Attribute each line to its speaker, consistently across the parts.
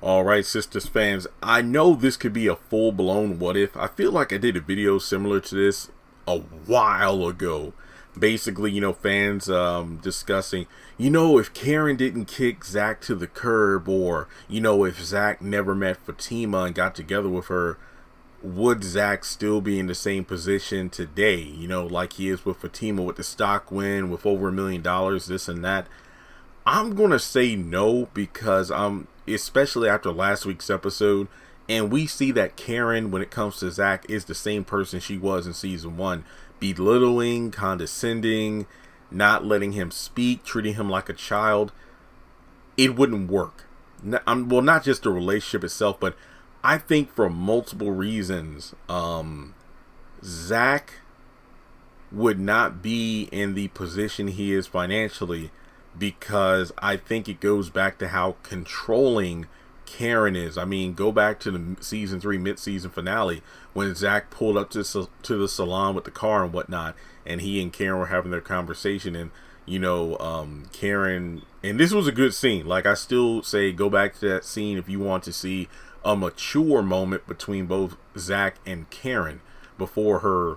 Speaker 1: All right, Sistas fans, I know this could be a full-blown what if. I feel like I did a video similar to this a while ago. Basically, fans discussing, if Karen didn't kick Zach to the curb, or, if Zach never met Fatima and got together with her, would Zach still be in the same position today? Like he is with Fatima, with the stock win, with over $1 million, this and that. I'm going to say no, because especially after last week's episode, and we see that Karen, when it comes to Zach, is the same person she was in season 1. Belittling, condescending, not letting him speak, treating him like a child. It wouldn't work. Well, not just the relationship itself, but I think for multiple reasons, Zach would not be in the position he is financially, because I think it goes back to how controlling Karen is. I mean, go back to the season 3 mid-season finale when Zach pulled up to the salon with the car and whatnot, and he and Karen were having their conversation, and Karen, and this was a good scene. Like, I still say go back to that scene if you want to see a mature moment between both Zach and Karen before her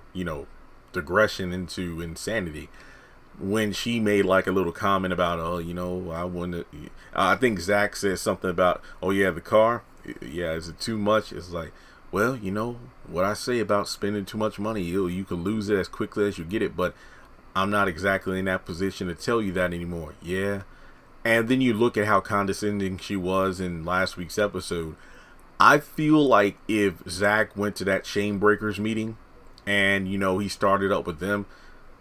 Speaker 1: digression into insanity, when she made like a little comment about, I wouldn't. I think Zach said something about, oh yeah, the car. Yeah, is it too much? It's like, well, what I say about spending too much money, you can lose it as quickly as you get it, but I'm not exactly in that position to tell you that anymore. Yeah. And then you look at how condescending she was in last week's episode. I feel like if Zach went to that Chain Breakers meeting and, he started up with them,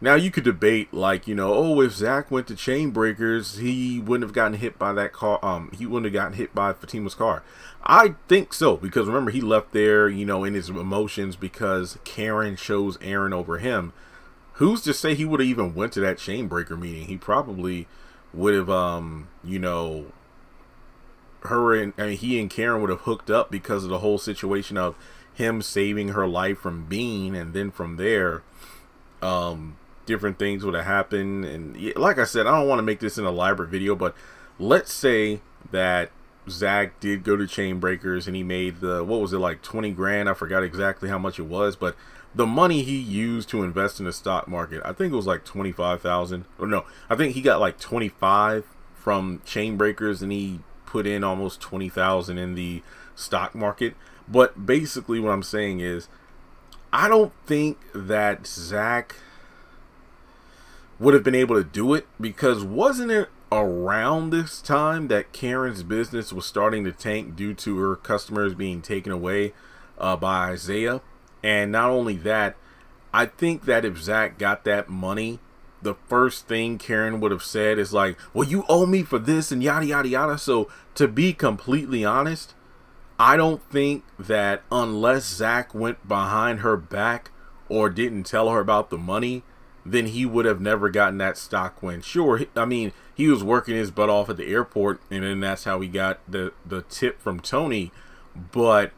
Speaker 1: now you could debate like, if Zach went to Chain Breakers, he wouldn't have gotten hit by that car. He wouldn't have gotten hit by Fatima's car. I think so, because remember, he left there, in his emotions because Karen chose Aaron over him. Who's to say he would have even went to that Chain Breaker meeting? He probably would have, he and Karen would have hooked up because of the whole situation of him saving her life from Bean, and then from there, different things would have happened. And like I said, I don't want to make this an elaborate video, but let's say that Zach did go to Chain Breakers and he made like 20 grand. I forgot exactly how much it was, but the money he used to invest in the stock market, I think it was like 25,000, or no, I think he got like 25 from Chain Breakers, and he put in almost 20,000 in the stock market. But basically what I'm saying is, I don't think that Zach would have been able to do it, because wasn't it around this time that Karen's business was starting to tank due to her customers being taken away by Isaiah? And not only that, I think that if Zach got that money, the first thing Karen would have said is like, well, you owe me for this and yada yada yada. So to be completely honest, I don't think that unless Zach went behind her back or didn't tell her about the money, then he would have never gotten that stock win. Sure, I mean, he was working his butt off at the airport, and then that's how he got the tip from Tony. But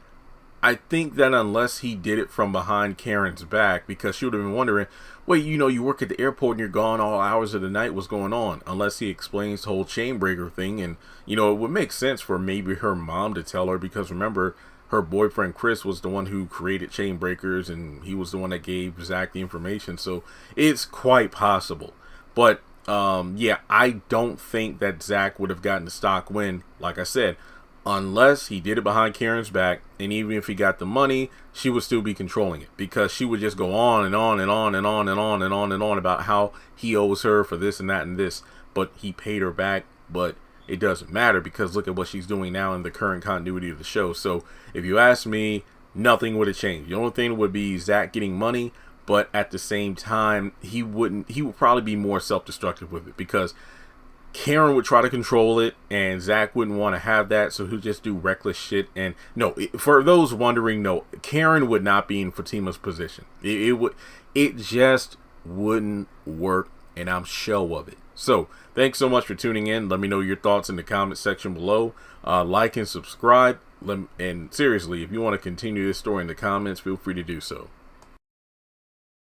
Speaker 1: I think that unless he did it from behind Karen's back, because she would have been wondering, wait, you work at the airport and you're gone all hours of the night, what's going on? Unless he explains the whole Chain Breaker thing. And, it would make sense for maybe her mom to tell her, because remember, her boyfriend Chris was the one who created Chain Breakers, and he was the one that gave Zach the information. So it's quite possible. But yeah, I don't think that Zach would have gotten the stock win, like I said, unless he did it behind Karen's back. And even if he got the money, she would still be controlling it, because she would just go on and on and on and on and on and on and on about how he owes her for this and that and this, but he paid her back. But it doesn't matter, because look at what she's doing now in the current continuity of the show. So if you ask me, nothing would have changed. The only thing would be Zach getting money, but at the same time, he would probably be more self-destructive with it, because Karen would try to control it, and Zach wouldn't want to have that, so he'd just do reckless shit. And no, for those wondering, no, Karen would not be in Fatima's position. It just wouldn't work, and I'm sure of it. So thanks so much for tuning in. Let me know your thoughts in the comment section below. Like and subscribe. And seriously, if you want to continue this story in the comments, feel free to do so.